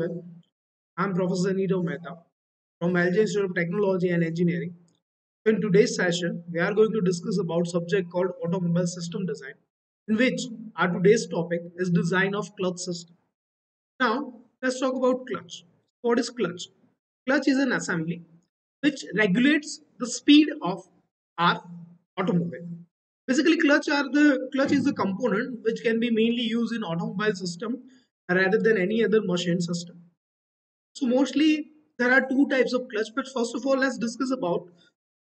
everyone. I'm Professor Nito Mehta from LJ Institute of Technology and Engineering. In today's session, we are going to discuss about subject called automobile system design, in which our today's topic is design of clutch system. Now, let's talk about clutch. What is clutch? Clutch is an assembly which regulates the speed of our automobile. Basically, clutch is the component which can be mainly used in automobile system rather than any other machine system. So mostly there are two types of clutch, but first of all, let's discuss about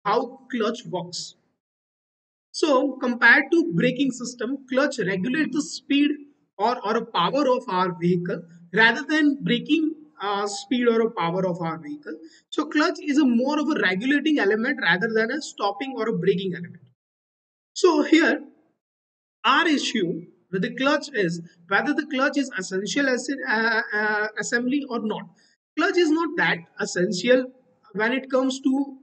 how clutch works. So compared to braking system, clutch regulates the speed or a power of our vehicle rather than braking speed or a power of our vehicle. So clutch is a more of a regulating element rather than a stopping or a braking element. So here our issue with the clutch is whether the clutch is essential as assembly or not. Clutch is not that essential when it comes to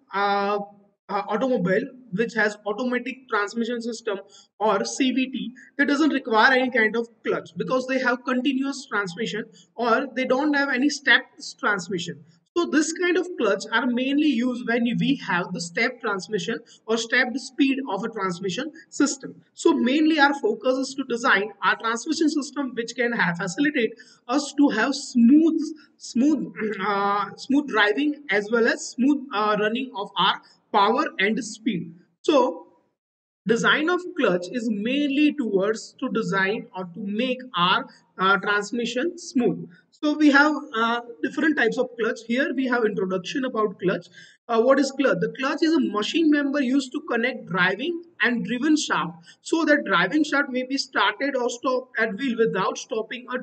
automobile which has automatic transmission system or CVT that doesn't require any kind of clutch because they have continuous transmission or they don't have any stepped transmission. So this kind of clutch are mainly used when we have the step transmission or stepped speed of a transmission system. So mainly our focus is to design our transmission system which can have facilitate us to have smooth driving as well as smooth running of our power and speed. So design of clutch is mainly towards to design or to make our transmission smooth. So we have different types of clutch. Here we have introduction about clutch. What is clutch? The clutch is a machine member used to connect driving and driven shaft so that driving shaft may be started or stopped at wheel without stopping a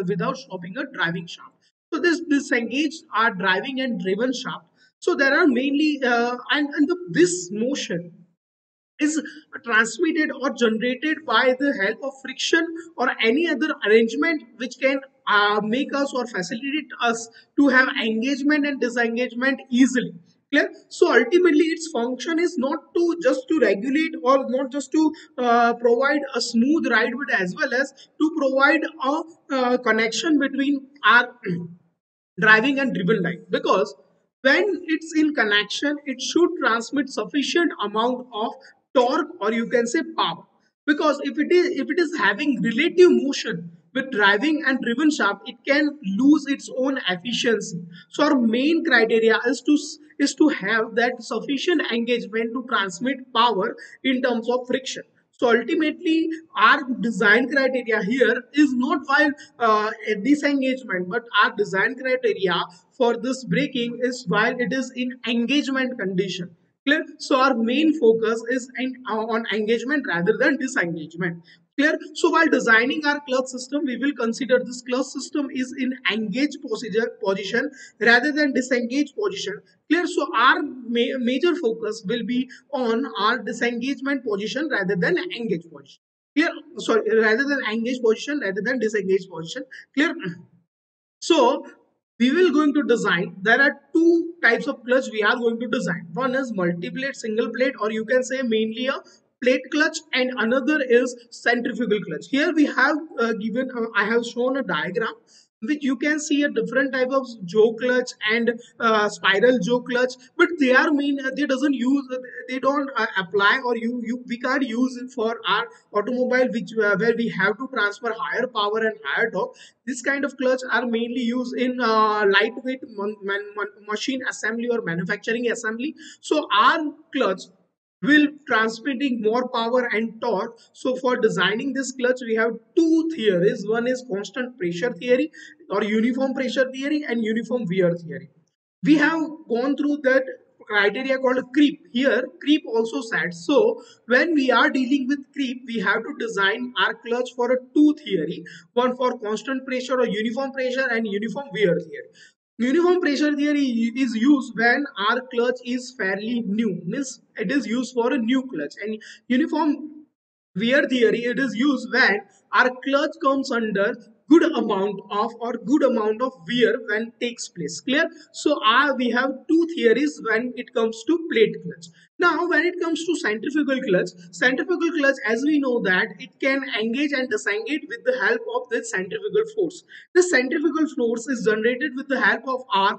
without stopping a driving shaft. So this disengage our driving and driven shaft. So there are mainly this motion is transmitted or generated by the help of friction or any other arrangement which can make us or facilitate us to have engagement and disengagement easily. Clear? So ultimately its function is not to just to regulate or not just to provide a smooth ride but as well as to provide a connection between our driving and driven line, because when it's in connection it should transmit sufficient amount of torque or you can say power, because if it is having relative motion with driving and driven shaft it can lose its own efficiency. So our main criteria is to have that sufficient engagement to transmit power in terms of friction. So ultimately, our design criteria here is not while a disengagement, but our design criteria for this braking is while it is in engagement condition. Clear? So our main focus is on engagement rather than disengagement. Clear? So while designing our clutch system, we will consider this clutch system is in engaged position rather than disengaged position. Clear? So our major focus will be on our disengagement position rather than engaged position. Clear? Sorry, rather than engaged position rather than disengaged position. Clear? So we will going to design. There are two types of clutch we are going to design. One is multi-plate, single plate, or you can say mainly a plate clutch, and another is centrifugal clutch. Here we have I have shown a diagram which you can see a different type of jaw clutch and spiral jaw clutch, but they are mean they doesn't use they don't apply or you we can't use it for our automobile which where we have to transfer higher power and higher torque. This kind of clutch are mainly used in lightweight machine assembly or manufacturing assembly. So our clutch will transmitting more power and torque. So for designing this clutch, we have two theories. One is constant pressure theory or uniform pressure theory and uniform wear theory. We have gone through that criteria called creep. Here creep also said, so when we are dealing with creep we have to design our clutch for a two theory, one for constant pressure or uniform pressure and uniform wear theory. Uniform pressure theory is used when our clutch is fairly new, means it is used for a new clutch, and uniform wear theory it is used when our clutch comes under good amount of wear when takes place. Clear? So we have two theories when it comes to plate clutch. Now, when it comes to centrifugal clutch, as we know that it can engage and disengage with the help of this centrifugal force. The centrifugal force is generated with the help of our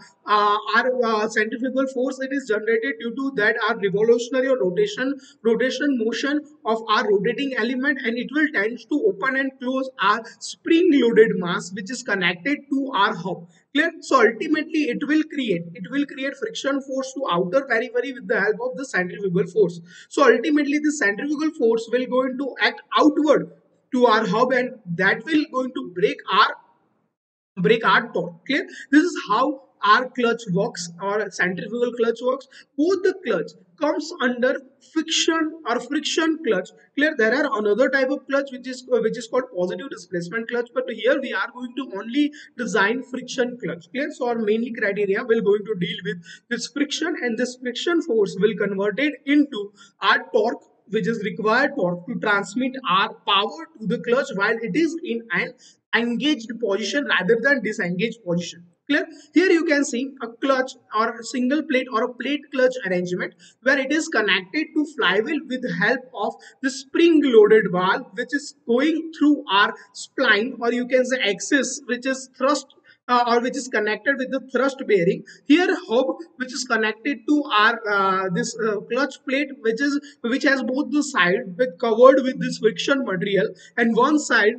centrifugal force. It is generated due to that our revolutionary or rotation motion of our rotating element, and it will tend to open and close our spring loaded mass which is connected to our hub. Clear? So ultimately it will create friction force to outer periphery with the help of the centrifugal force. So ultimately the centrifugal force will going to act outward to our hub, and that will going to break our torque. Clear? This is how our clutch works, or centrifugal clutch works. Both the clutch comes under friction clutch. Clear? There are another type of clutch which is called positive displacement clutch, but here we are going to only design friction clutch. Clear? So our mainly criteria will going to deal with this friction, and this friction force will convert it into our torque, which is required torque to transmit our power to the clutch while it is in an engaged position rather than disengaged position. Clear? Here you can see a clutch or a single plate or a plate clutch arrangement where it is connected to flywheel with the help of the spring loaded valve which is going through our spline, or you can say axis, which is thrust or which is connected with the thrust bearing. Here hub which is connected to our this clutch plate, which has both the side with covered with this friction material, and one side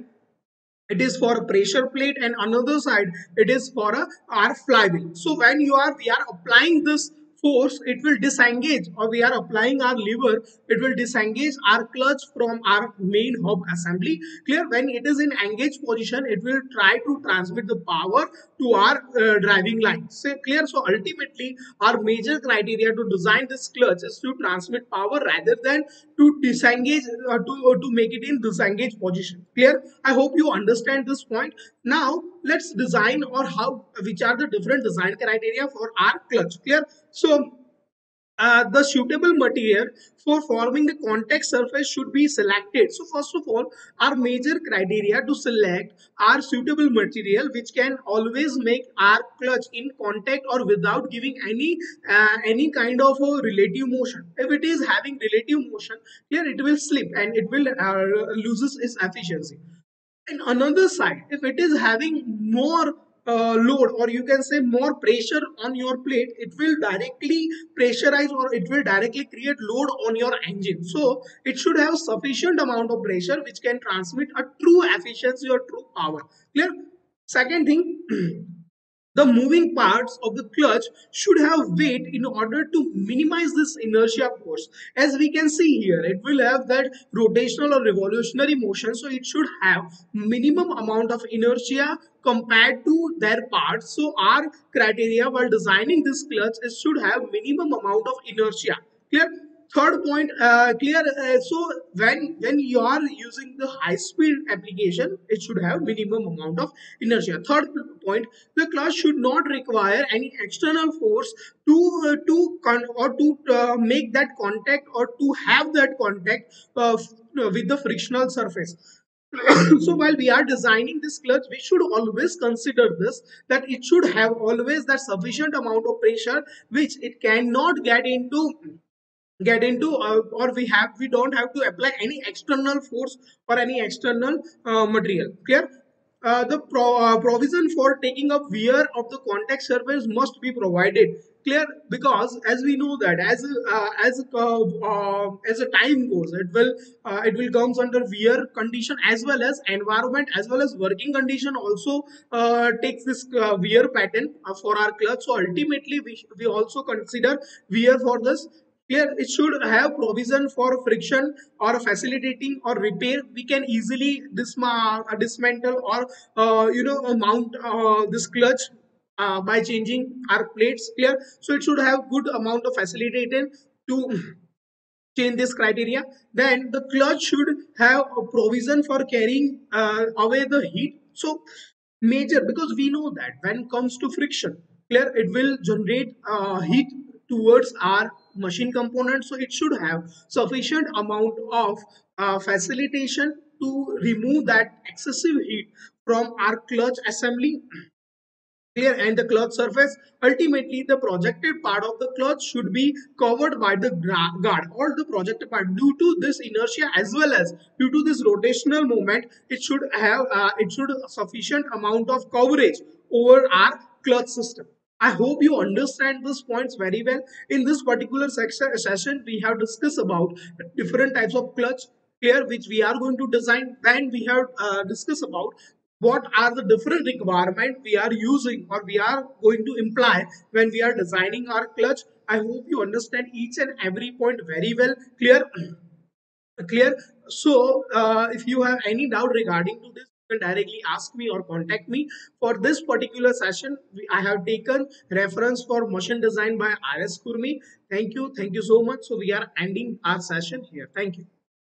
it is for a pressure plate, and another side it is for a our flywheel. So when we are applying this force, it will disengage, or we are applying our lever, it will disengage our clutch from our main hub assembly. Clear? When it is in engaged position, it will try to transmit the power to our driving line. So clear? So ultimately our major criteria to design this clutch is to transmit power rather than to disengage, to make it in disengaged position. Clear? I hope you understand this point. Now let's design, or how which are the different design criteria for our clutch. Clear? So the suitable material for forming the contact surface should be selected. So first of all, our major criteria to select our suitable material which can always make our clutch in contact or without giving any kind of a relative motion. If it is having relative motion, here it will slip and it will loses its efficiency. And another side, if it is having more load, or you can say more pressure on your plate, it will directly pressurize, or it will directly create load on your engine. So it should have sufficient amount of pressure which can transmit a true efficiency or true power. Clear? Second thing, the moving parts of the clutch should have weight in order to minimize this inertia force. As we can see here, it will have that rotational or revolutionary motion, so it should have minimum amount of inertia compared to their parts. So our criteria while designing this clutch is should have minimum amount of inertia. Clear? Third point, clear. So when you are using the high speed application, it should have minimum amount of inertia. Third point, the clutch should not require any external force to make that contact, or to have that contact with the frictional surface. So while we are designing this clutch, we should always consider this, that it should have always that sufficient amount of pressure which it cannot get into, or we don't have to apply any external force or any external material. Clear? The provision for taking up wear of the contact surface must be provided. Clear? Because as we know that as the time goes, it will comes under wear condition, as well as environment, as well as working condition also takes this wear pattern for our clutch. So ultimately we also consider wear for this. Here it should have provision for friction or facilitating or repair. We can easily dismantle, or mount this clutch by changing our plates. Clear? So it should have good amount of facilitator to change this criteria. Then the clutch should have a provision for carrying away the heat. So major, because we know that when it comes to friction, clear, it will generate heat towards our machine component. So it should have sufficient amount of facilitation to remove that excessive heat from our clutch assembly. clear. And the clutch surface, ultimately the projected part of the clutch should be covered by the guard, or the projected part. Due to this inertia as well as due to this rotational moment, it should sufficient amount of coverage over our clutch system. I hope you understand these points very well. In this particular session, we have discussed about different types of clutch here which we are going to design. Then we have discussed about what are the different requirements we are using or we are going to imply when we are designing our clutch. I hope you understand each and every point very well. Clear? Clear. So if you have any doubt regarding to this, you can directly ask me or contact me. For this particular session, I have taken reference for motion design by RS Kurmi. Thank you so much. So we are ending our session here. Thank you.